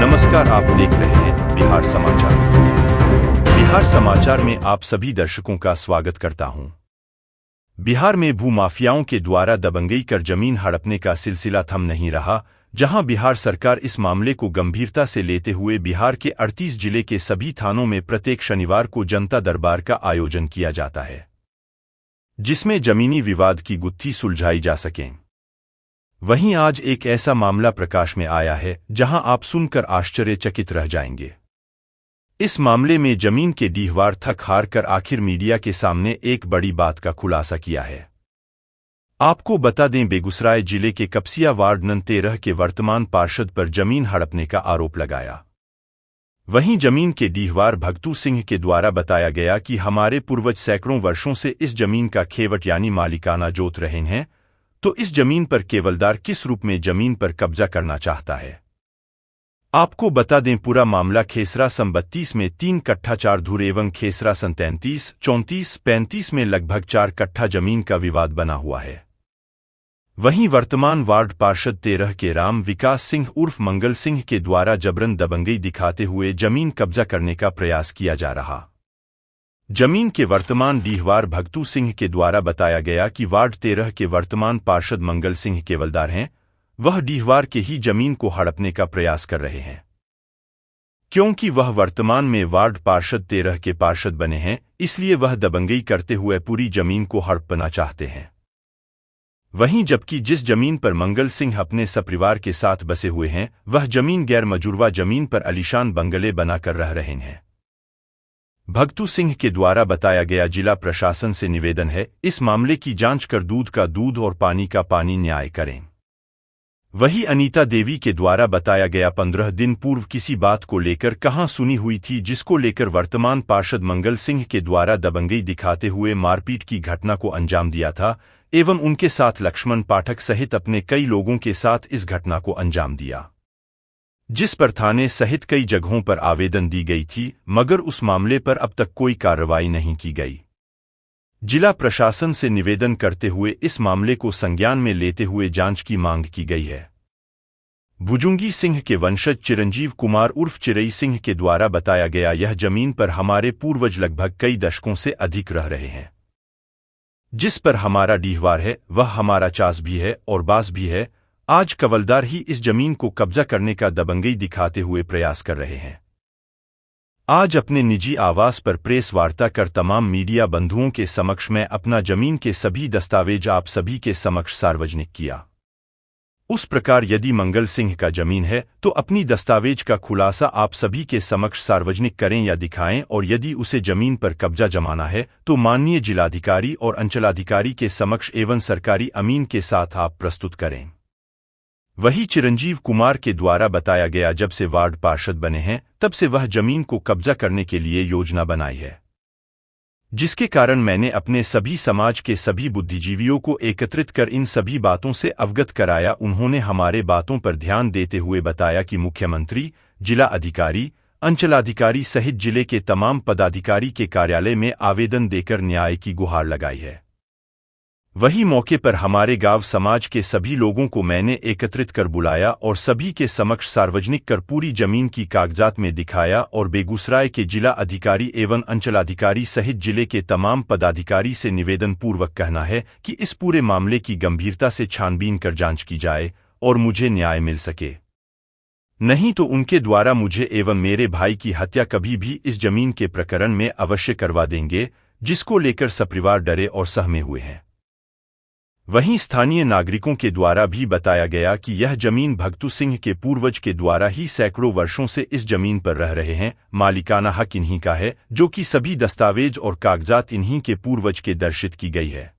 नमस्कार, आप देख रहे हैं बिहार समाचार। बिहार समाचार में आप सभी दर्शकों का स्वागत करता हूं। बिहार में भूमाफियाओं के द्वारा दबंगई कर जमीन हड़पने का सिलसिला थम नहीं रहा, जहां बिहार सरकार इस मामले को गंभीरता से लेते हुए बिहार के 38 जिले के सभी थानों में प्रत्येक शनिवार को जनता दरबार का आयोजन किया जाता है, जिसमें जमीनी विवाद की गुत्थी सुलझाई जा सके। वहीं आज एक ऐसा मामला प्रकाश में आया है जहां आप सुनकर आश्चर्यचकित रह जाएंगे। इस मामले में जमीन के डीहवार थक हार कर आखिर मीडिया के सामने एक बड़ी बात का खुलासा किया है। आपको बता दें, बेगूसराय जिले के कपसिया वार्ड नंबर 13 के वर्तमान पार्षद पर जमीन हड़पने का आरोप लगाया। वहीं जमीन के डीहवार भगतू सिंह के द्वारा बताया गया कि हमारे पूर्वज सैकड़ों वर्षों से इस जमीन का खेवट यानी मालिकाना जोत रहे हैं, तो इस जमीन पर केवलदार किस रूप में जमीन पर कब्जा करना चाहता है। आपको बता दें, पूरा मामला खेसरा सं 32 में 3 कट्ठा 4 धुर एवं खेसरा सं 33, 34, 35 में लगभग 4 कट्ठा जमीन का विवाद बना हुआ है। वहीं वर्तमान वार्ड पार्षद 13 के राम विकास सिंह उर्फ मंगल सिंह के द्वारा जबरन दबंगई दिखाते हुए जमीन कब्जा करने का प्रयास किया जा रहा। जमीन के वर्तमान डीहवार भगतू सिंह के द्वारा बताया गया कि वार्ड 13 के वर्तमान पार्षद मंगल सिंह केवलदार हैं, वह डीहवार के ही जमीन को हड़पने का प्रयास कर रहे हैं। क्योंकि वह वर्तमान में वार्ड पार्षद 13 के पार्षद बने हैं, इसलिए वह दबंगई करते हुए पूरी जमीन को हड़पना चाहते हैं। वहीं जबकि जिस जमीन पर मंगल सिंह अपने सपरिवार के साथ बसे हुए हैं, वह जमीन गैर मजुरवा जमीन पर आलीशान बंगले बनाकर रह रहे हैं। भगतू सिंह के द्वारा बताया गया, जिला प्रशासन से निवेदन है, इस मामले की जांच कर दूध का दूध और पानी का पानी न्याय करें। वही अनीता देवी के द्वारा बताया गया, 15 दिन पूर्व किसी बात को लेकर कहां सुनी हुई थी, जिसको लेकर वर्तमान पार्षद मंगल सिंह के द्वारा दबंगई दिखाते हुए मारपीट की घटना को अंजाम दिया था एवं उनके साथ लक्ष्मण पाठक सहित अपने कई लोगों के साथ इस घटना को अंजाम दिया, जिस पर थाने सहित कई जगहों पर आवेदन दी गई थी, मगर उस मामले पर अब तक कोई कार्रवाई नहीं की गई। जिला प्रशासन से निवेदन करते हुए इस मामले को संज्ञान में लेते हुए जांच की मांग की गई है। भुजुंगी सिंह के वंशज चिरंजीव कुमार उर्फ चिरई सिंह के द्वारा बताया गया, यह जमीन पर हमारे पूर्वज लगभग कई दशकों से अधिक रह रहे हैं। जिस पर हमारा डीहवार है, वह हमारा चास भी है और बास भी है। आज कवलदार ही इस जमीन को कब्जा करने का दबंगई दिखाते हुए प्रयास कर रहे हैं। आज अपने निजी आवास पर प्रेस वार्ता कर तमाम मीडिया बंधुओं के समक्ष मैं अपना जमीन के सभी दस्तावेज आप सभी के समक्ष सार्वजनिक किया। उस प्रकार यदि मंगल सिंह का जमीन है तो अपनी दस्तावेज का खुलासा आप सभी के समक्ष सार्वजनिक करें या दिखाएं, और यदि उसे जमीन पर कब्जा जमाना है तो माननीय जिलाधिकारी और अंचलाधिकारी के समक्ष एवं सरकारी अमीन के साथ आप प्रस्तुत करें। वही चिरंजीव कुमार के द्वारा बताया गया, जब से वार्ड पार्षद बने हैं तब से वह जमीन को कब्जा करने के लिए योजना बनाई है, जिसके कारण मैंने अपने सभी समाज के सभी बुद्धिजीवियों को एकत्रित कर इन सभी बातों से अवगत कराया। उन्होंने हमारे बातों पर ध्यान देते हुए बताया कि मुख्यमंत्री, जिला अधिकारी, अंचलाधिकारी सहित जिले के तमाम पदाधिकारी के कार्यालय में आवेदन देकर न्याय की गुहार लगाई है। वही मौके पर हमारे गांव समाज के सभी लोगों को मैंने एकत्रित कर बुलाया और सभी के समक्ष सार्वजनिक कर पूरी जमीन की कागजात में दिखाया, और बेगूसराय के जिला अधिकारी एवं अंचलाधिकारी सहित जिले के तमाम पदाधिकारी से निवेदन पूर्वक कहना है कि इस पूरे मामले की गंभीरता से छानबीन कर जांच की जाए और मुझे न्याय मिल सके। नहीं तो उनके द्वारा मुझे एवं मेरे भाई की हत्या कभी भी इस जमीन के प्रकरण में अवश्य करवा देंगे, जिसको लेकर सपरिवार डरे और सहमे हुए हैं। वहीं स्थानीय नागरिकों के द्वारा भी बताया गया कि यह जमीन भगतू सिंह के पूर्वज के द्वारा ही सैकड़ों वर्षों से इस जमीन पर रह रहे हैं। मालिकाना हक इन्हीं का है, जो कि सभी दस्तावेज और कागजात इन्हीं के पूर्वज के दर्शित की गई है।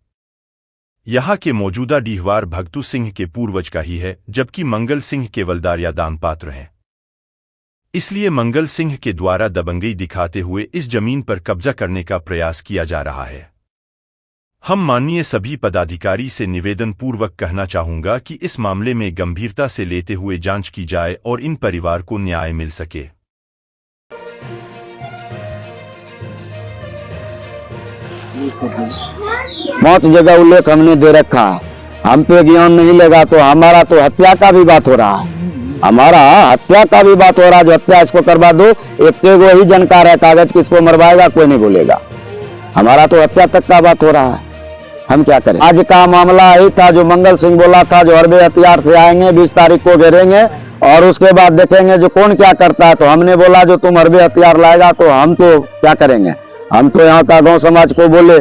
यहाँ के मौजूदा डीहवार भगतू सिंह के पूर्वज का ही है, जबकि मंगल सिंह केवलदार या दानपात्र हैं। इसलिए मंगल सिंह के द्वारा दबंगई दिखाते हुए इस जमीन पर कब्जा करने का प्रयास किया जा रहा है। हम माननीय सभी पदाधिकारी से निवेदन पूर्वक कहना चाहूंगा कि इस मामले में गंभीरता से लेते हुए जांच की जाए और इन परिवार को न्याय मिल सके। बहुत जगह उल्लेख हमने दे रखा है, हम पे ज्ञान नहीं लगा तो हमारा तो हत्या का भी बात हो रहा है। हमारा हत्या का भी बात हो रहा है, जो हत्या इसको करवा दो, एक वही जानकार है, कागज किसको मरवाएगा कोई नहीं बोलेगा। हमारा तो हत्या तक का बात हो रहा है, हम क्या करें। आज का मामला यही था जो मंगल सिंह बोला था, जो हरबे हथियार से आएंगे, 20 तारीख को घेरेंगे और उसके बाद देखेंगे जो कौन क्या करता है। तो हमने बोला जो तुम हरबे हथियार लाएगा तो हम तो क्या करेंगे। हम तो यहाँ का गांव समाज को बोले,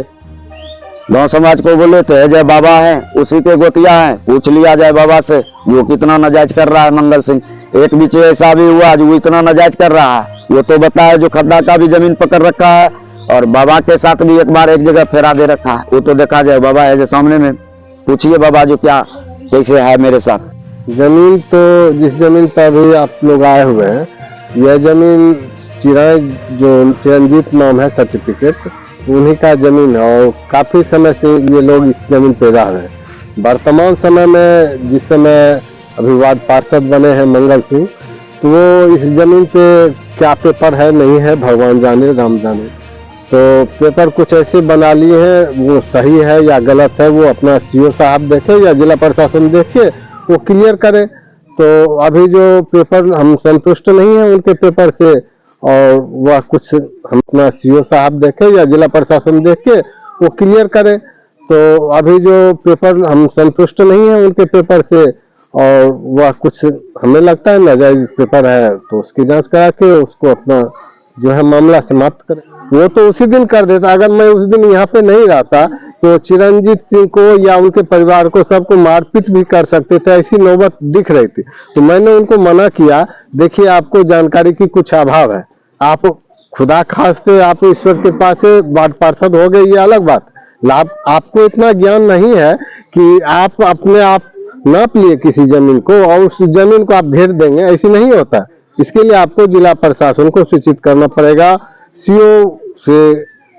तो जय बाबा हैं, उसी के गोतिया हैं, पूछ लिया जाए बाबा से जो कितना नाजायज कर रहा है मंगल सिंह। एक बीच ऐसा भी हुआ जो इतना नाजायज कर रहा है, वो तो बताया जो खड्डा का भी जमीन पकड़ रखा है और बाबा के साथ भी एक बार एक जगह फेरा दे रखा है। वो तो देखा जाए, बाबा है जो सामने में, पूछिए बाबा जो क्या कैसे है मेरे साथ। जमीन तो जिस जमीन पर अभी आप लोग आए हुए हैं, यह जमीन जो चिरंजीत नाम है सर्टिफिकेट, उन्हीं का जमीन है और काफी समय से ये लोग इस जमीन पे रह रहे हैं। वर्तमान समय में जिस समय अभी वार्ड पार्षद बने हैं मंगल सिंह, तो वो इस जमीन पे क्या पेपर है नहीं है भगवान जाने राम जाने। तो पेपर कुछ ऐसे बना लिए हैं, वो सही है या गलत है वो अपना सीओ साहब देखे या जिला प्रशासन देखे वो क्लियर करे। तो अभी जो पेपर हम संतुष्ट नहीं है उनके पेपर से, और वह कुछ हम अपना सीओ साहब देखे या जिला प्रशासन देखे वो क्लियर करे। तो अभी जो पेपर हम संतुष्ट नहीं है उनके पेपर से, और वह कुछ हमें लगता है नाजायज पेपर है, तो उसकी जांच करा के उसको अपना जो है मामला समाप्त करें। वो तो उसी दिन कर देता, अगर मैं उस दिन यहाँ पे नहीं रहता तो चिरंजीत सिंह को या उनके परिवार को सबको मारपीट भी कर सकते थे, ऐसी नौबत दिख रही थी। तो मैंने उनको मना किया, देखिए आपको जानकारी की कुछ अभाव है, आप खुदा खास्ते आप ईश्वर के पास से वार्ड पार्षद हो गए ये अलग बात, आपको इतना ज्ञान नहीं है कि आप अपने आप नाप लिए किसी जमीन को और उस जमीन को आप घेर देंगे, ऐसी नहीं होता। इसके लिए आपको जिला प्रशासन को सूचित करना पड़ेगा।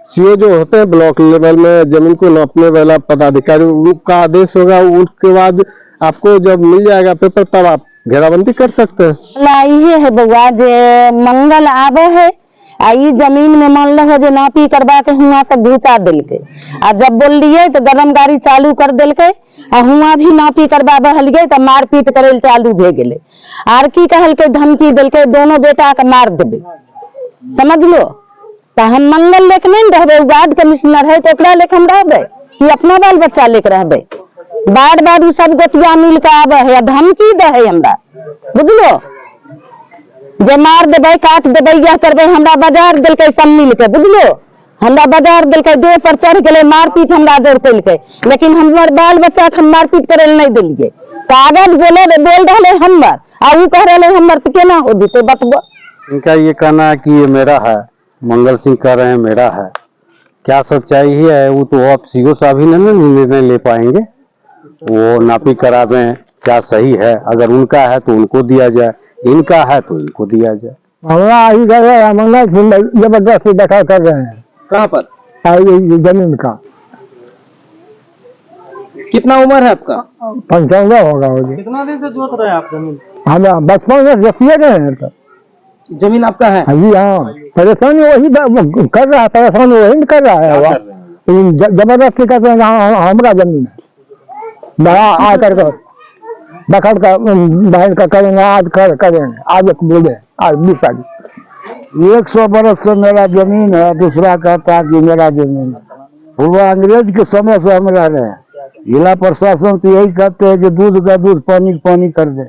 सीओ जो होते हैं ब्लॉक लेवल में जमीन को नापने वाला पदाधिकारी, उनका आदेश होगा, उसके बाद आपको जब मिल जाएगा पेपर तब आप घेराबंदी कर सकते हैं। ये है बउआ जे मंगल आवे है आई जमीन में मान लो जो नापी करवा के हुआ तक घुसा दिल के, और जब बोल लिए तो गरम गाड़ी चालू कर दिल के, हुआ भी नापी करवा बहलिए तो मारपीट करे चालू भे गए, आर की कहल के धमकी दिल के दोनों बेटा के मार देवे, समझ लो। तो हम मंगल लेके नहीं रहबे, वार्ड कमिश्नर है तो ओकरा लेके हम रहबे कि अपना बाल बच्चा लेके रहबे। बार बार उ सब गोतिया मिल के आवे है, धमकी दे है हमरा, बुझलो, जे मार देवे काट देवे यह करबे, हमरा बाजार दिल के सब मिल के, बुझलो, हमरा बाजार दिल के देह पर चढ़ गए, मारपीट हमरा जोर के, लेकिन हमार बाल बच्चा के हम मारपीट करे नहीं दिलिए। कागज बोल रहे हमर आ उ कह रहे हमर, तो केना हो जीते बतबो। इनका ये कहना है कि ये मेरा है, मंगल सिंह कह रहे हैं मेरा है, क्या सच्चाई ही है वो तो आप सीओ साहब ही नहीं निर्णय ले पाएंगे। वो नापी करावे क्या सही है, अगर उनका है तो उनको दिया जाए, इनका है तो इनको दिया जाए। मंगल सिंह जबरदस्ती दखल कर रहे हैं। कहाँ पर? जमीन का। कितना उम्र है आपका? 95 होगा। कितना दिन से जोत रहे हैं आप जमीन? हम बचपन में जोतिए रहे हैं। जमीन आपका है? जी हाँ, परेशानी वही कर रहा है, परेशानी वही कर रहा है, जबरदस्ती कर रहे हैं। हमारा जमीन है, बड़ा आकर दखल का बहन का करेंगे, आज करेंगे, आज बोले आज 20 तारीख। 100 बरस से मेरा जमीन है, दूसरा कहता है कि मेरा जमीन है। वो अंग्रेज के समय से हम रह रहे हैं। जिला प्रशासन तो यही कहते हैं कि दूध का दूध पानी पानी कर दे।